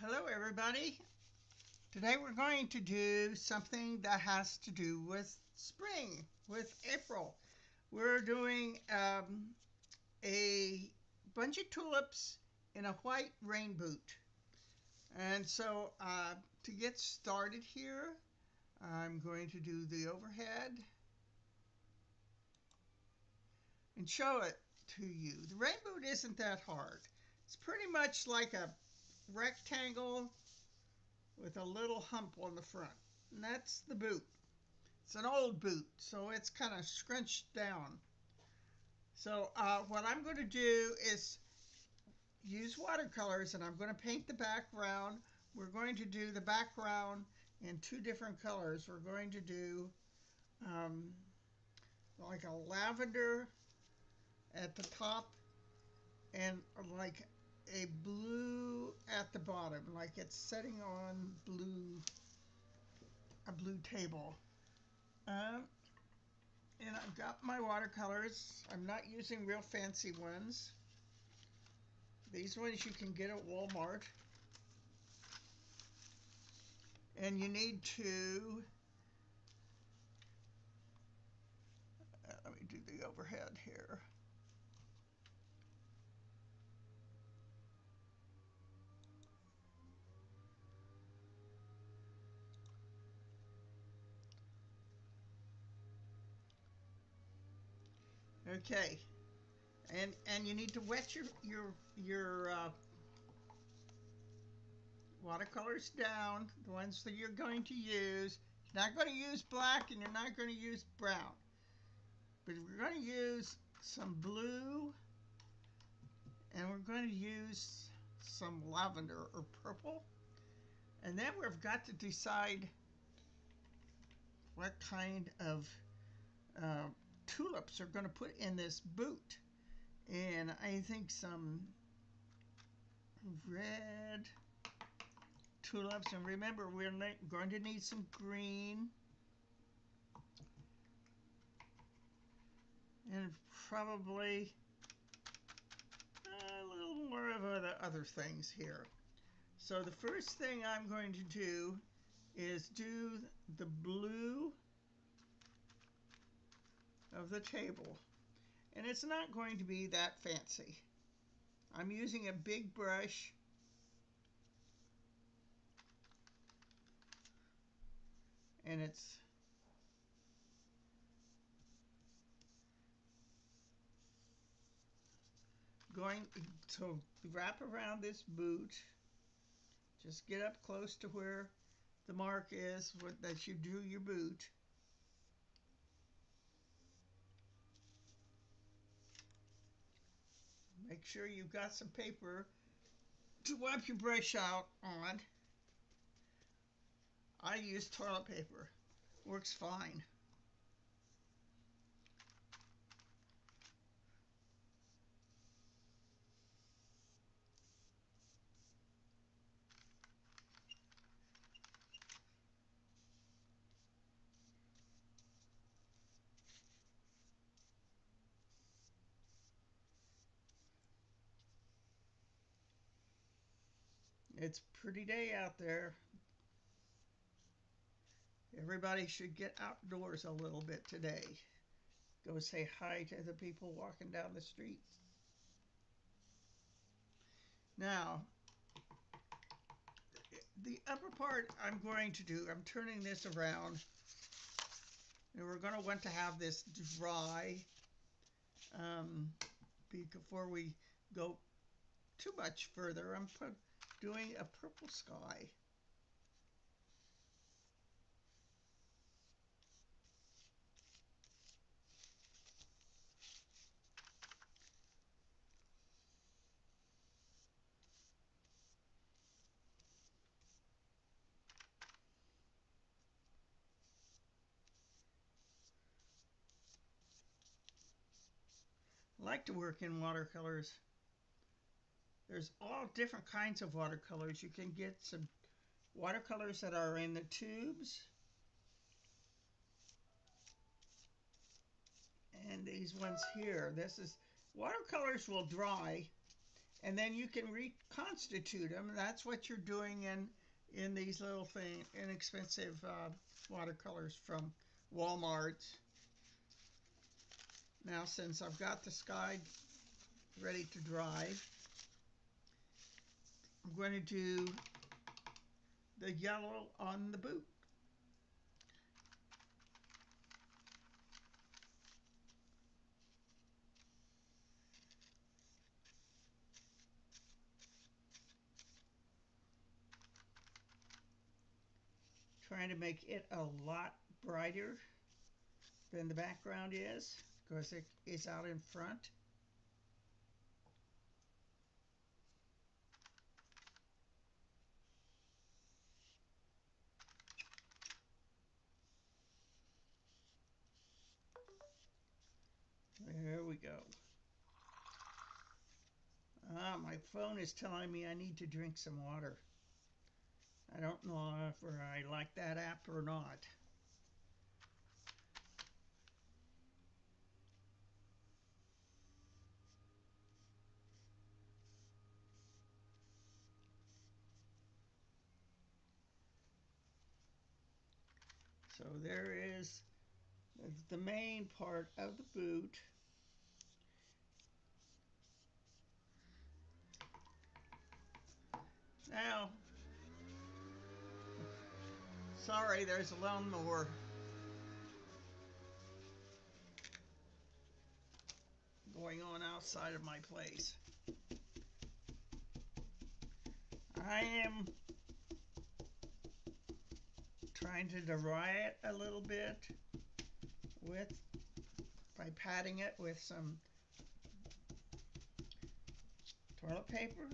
Hello everybody. Today we're going to do something that has to do with spring, with April. We're doing a bunch of tulips in a white rain boot. And so to get started here, I'm going to do the overhead and show it to you. The rain boot isn't that hard. It's pretty much like a rectangle with a little hump on the front. And that's the boot. It's an old boot, so it's kind of scrunched down. So what I'm going to do is use watercolors, and I'm going to paint the background. We're going to do the background in two different colors. We're going to do like a lavender at the top and like a blue at the bottom, like it's setting on a blue table. And I've got my watercolors. I'm not using real fancy ones. These ones you can get at Walmart. And you need to, let me do the overhead here. Okay, and you need to wet your watercolors down, the ones that you're going to use. You're not going to use black and you're not going to use brown, but we're going to use some blue and we're going to use some lavender or purple. And then we've got to decide what kind of tulips are going to put in this boot. And I think some red tulips, and remember we're going to need some green and probably a little more of other things here. So the first thing I'm going to do is do the blue of the table, and it's not going to be that fancy. I'm using a big brush, and it's going to wrap around this boot. Just get up close to where the mark is that you drew your boot. Make sure you've got some paper to wipe your brush out on. I use toilet paper. Works fine. It's a pretty day out there. Everybody should get outdoors a little bit today. Go say hi to the people walking down the street. Now, the upper part I'm going to do, I'm turning this around, and we're going to want to have this dry before we go too much further. I'm doing a purple sky. I like to work in watercolors. There's all different kinds of watercolors. You can get some watercolors that are in the tubes, And these ones here, watercolors will dry, and then you can reconstitute them. That's what you're doing in these little inexpensive watercolors from Walmart. Now, since I've got the sky ready to dry, I'm going to do the yellow on the boot. Trying to make it a lot brighter than the background is because it is out in front. There we go. My phone is telling me I need to drink some water. I don't know if I like that app or not. So there is the main part of the boot. Now, sorry, there's a lawnmower going on outside of my place. I am trying to dry it a little bit by patting it with some toilet paper.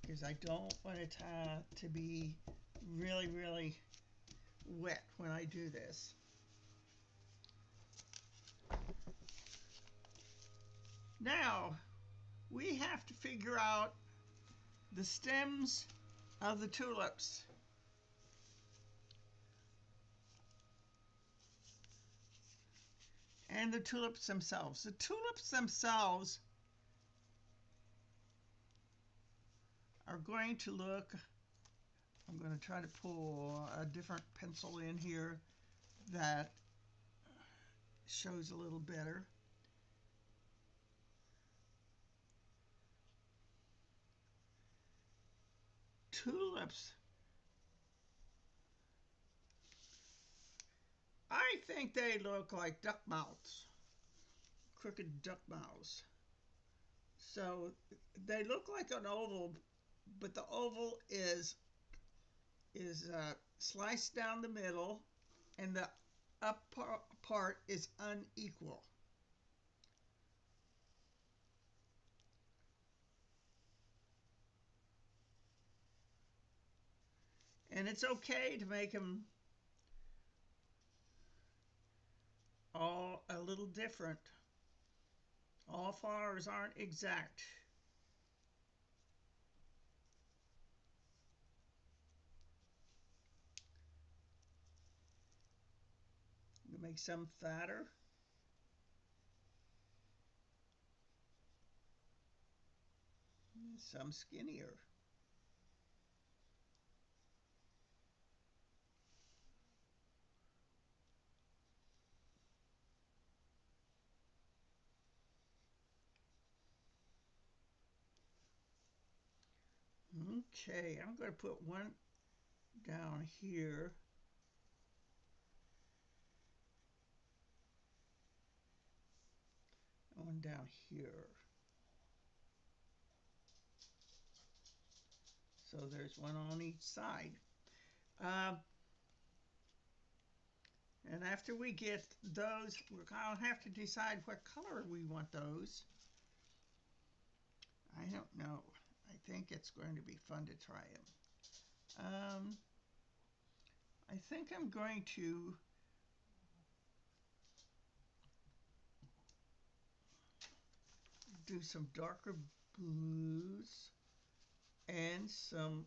Because I don't want it to be really, really wet when I do this. Now, we have to figure out the stems of the tulips. And the tulips themselves. The tulips themselves are going to look, I'm going to try to pull a different pencil in here that shows a little better. Tulips, I think they look like duck mouths, crooked duck mouths. So they look like an oval, but the oval is sliced down the middle, and the up part is unequal. And it's okay to make them all a little different. All flowers aren't exact. You make some fatter, some skinnier. Okay, I'm going to put one down here. One down here. So there's one on each side. And after we get those, we're going to have to decide what color we want those. I don't know. I think it's going to be fun to try them. I think I'm going to do some darker blues and some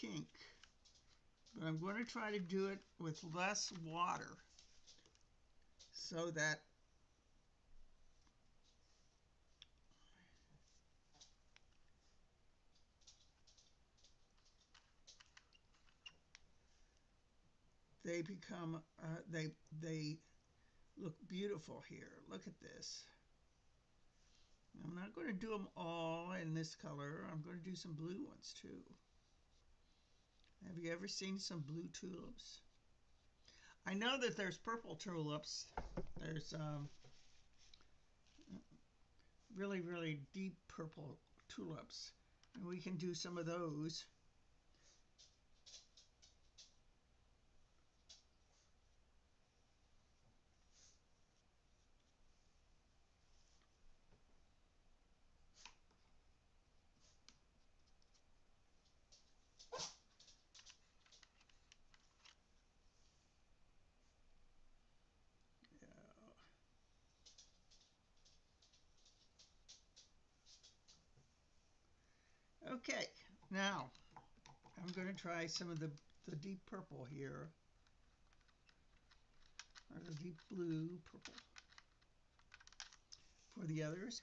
pink, but I'm going to try to do it with less water so that they become they look beautiful here. Look at this. I'm not going to do them all in this color. I'm going to do some blue ones too. Have you ever seen some blue tulips? I know that there's purple tulips. There's really, really deep purple tulips, and we can do some of those. Okay, now I'm going to try some of the deep purple here, or the deep blue purple for the others.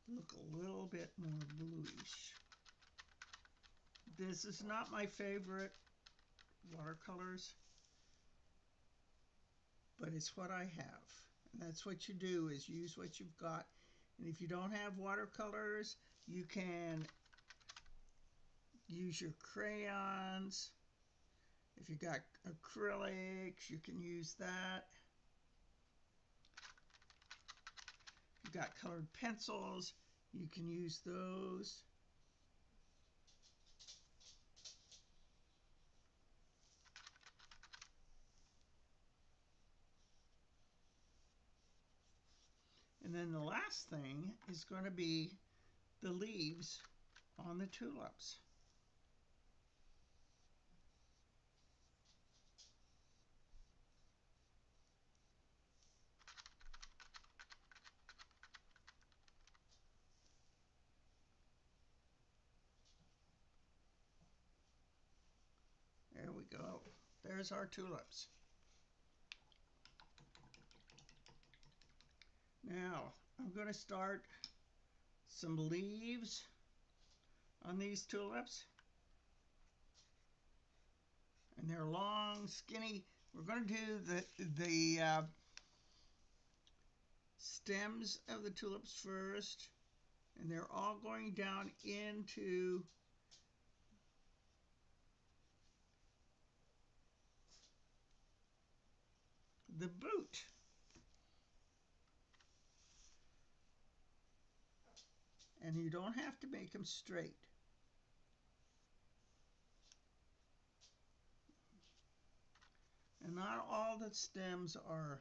Look a little bit more bluish. This is not my favorite watercolors, but it's what I have. And that's what you do, is use what you've got. And if you don't have watercolors, you can use your crayons. If you got acrylics, you can use that. If you got colored pencils, you can use those. And then the last thing is going to be the leaves on the tulips. There we go. There's our tulips. Now, I'm going to start some leaves on these tulips. And they're long, skinny. We're going to do the stems of the tulips first. And they're all going down into the boot. And you don't have to make them straight. And not all the stems are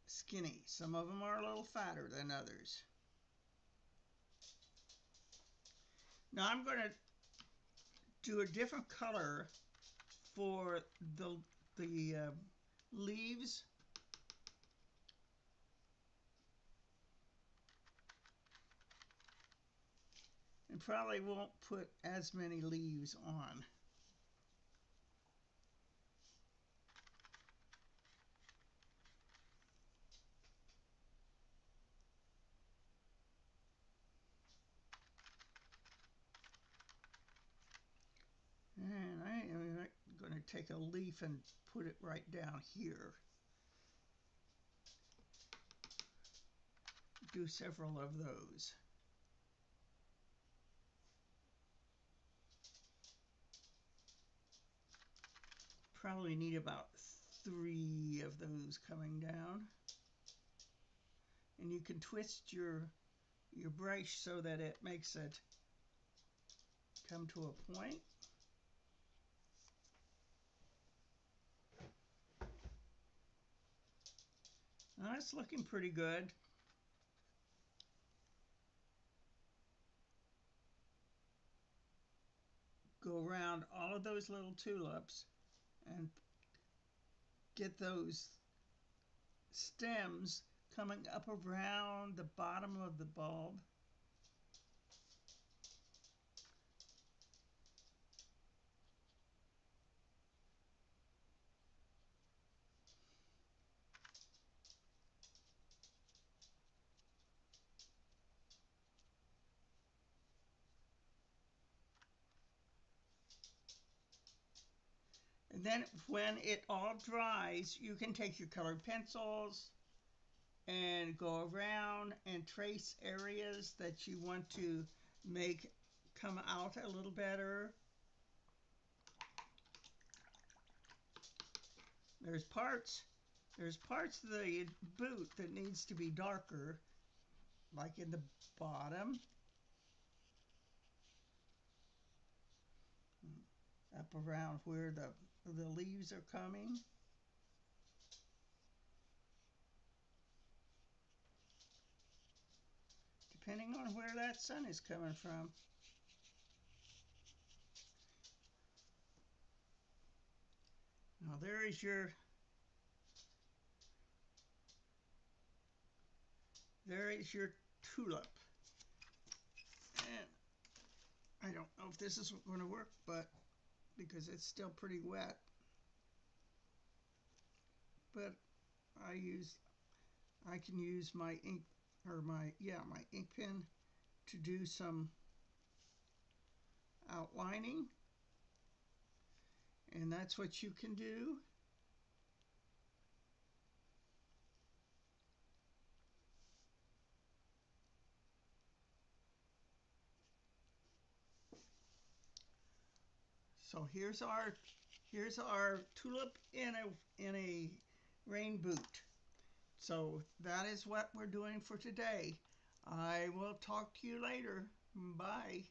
skinny. Some of them are a little fatter than others. Now I'm going to do a different color for the leaves. And probably won't put as many leaves on. And I am going to take a leaf and put it right down here. Do several of those. Probably need about 3 of those coming down. And you can twist your brush so that it makes it come to a point. Now that's looking pretty good. Go around all of those little tulips and get those stems coming up around the bottom of the bulb. And then when it all dries, you can take your colored pencils and go around and trace areas that you want to make come out a little better. There's parts of the boot that needs to be darker, like in the bottom, up around where the leaves are coming. Depending on where that sun is coming from. Now there is your tulip. And I don't know if this is going to work, but because it's still pretty wet. But I can use my ink or my ink pen to do some outlining, and that's what you can do. So here's our tulip in a rain boot. So that is what we're doing for today. I will talk to you later. Bye.